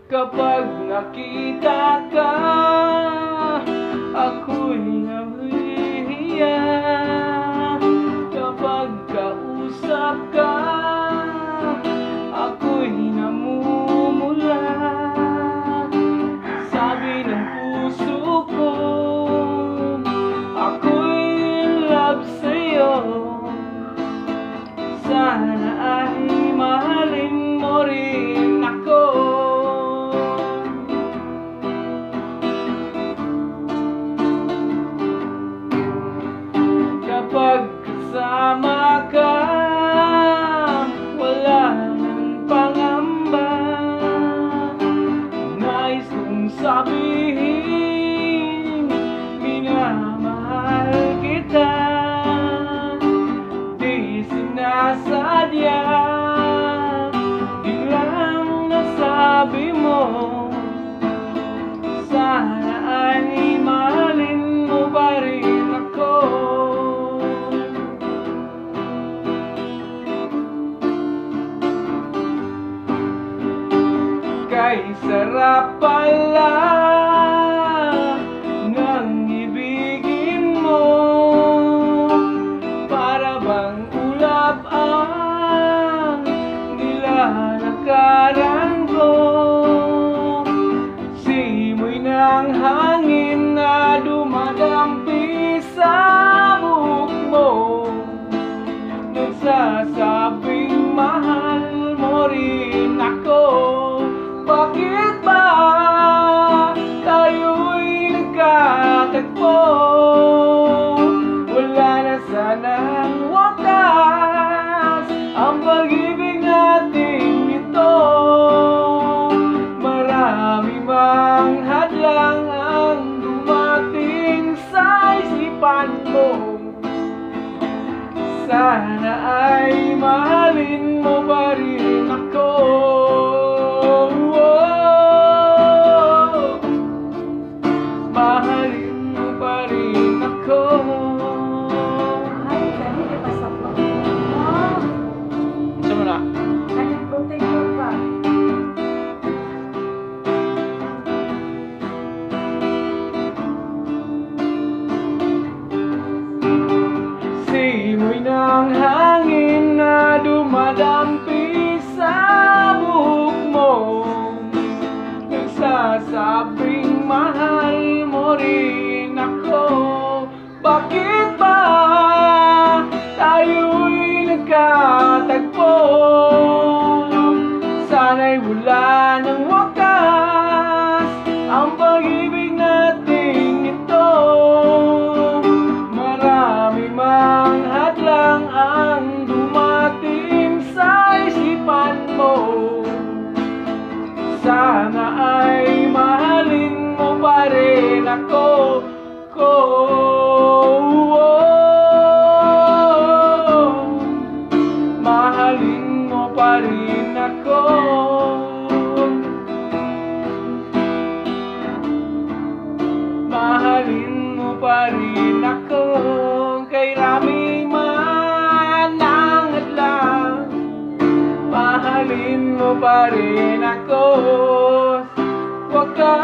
Kapag nakita ka, ako'y nahihiya. Kapag kausap ka, ako'y namumula. Sabi ng puso ko, ako'y in love sa'yo. Sana ay mahalin mo rin ako. Kapag kasama ka, wala nang pangamba. Nais kong sabihin, minamahal kita. Di sinasadya, biglang nasabi mo. Sana ay mahalin mo pa rin ako. Kay sarap pala ng ibigin mo. Para bang ulap ang nilalakaran ko. Simoy ng hangin na dumadampi sa buhok mo. Nagsasabing mahal mo rin ako. Bakit ba tayo'y nagkatagpo? Wala na sanang wakas ang pag-ibig natin ito. Marami mang hadlang ang dumating sa isipan mo. Sana ay mahalin mo pa rin ako. Mahalin mo pa rin ako. Ay, dali na pasapot. Saan mo na? Ay, protector pa. Simoy ng hangin na dumadampi sa buhok mo. Nagsasabing mahal mo rin ako. Bakit ba tayo'y nagkatagpo? Sana'y wala ng wakas ang pag-ibig natin ito. Marami mang hadlang ang dumating sa isipan mo. Sana ay mahalin mo pa rin ako. Mahalin mo pa rin ako. Mahalin mo pa rin ako. Kay rami man ang hadlang, mahalin mo pa rin ako. Huwag ka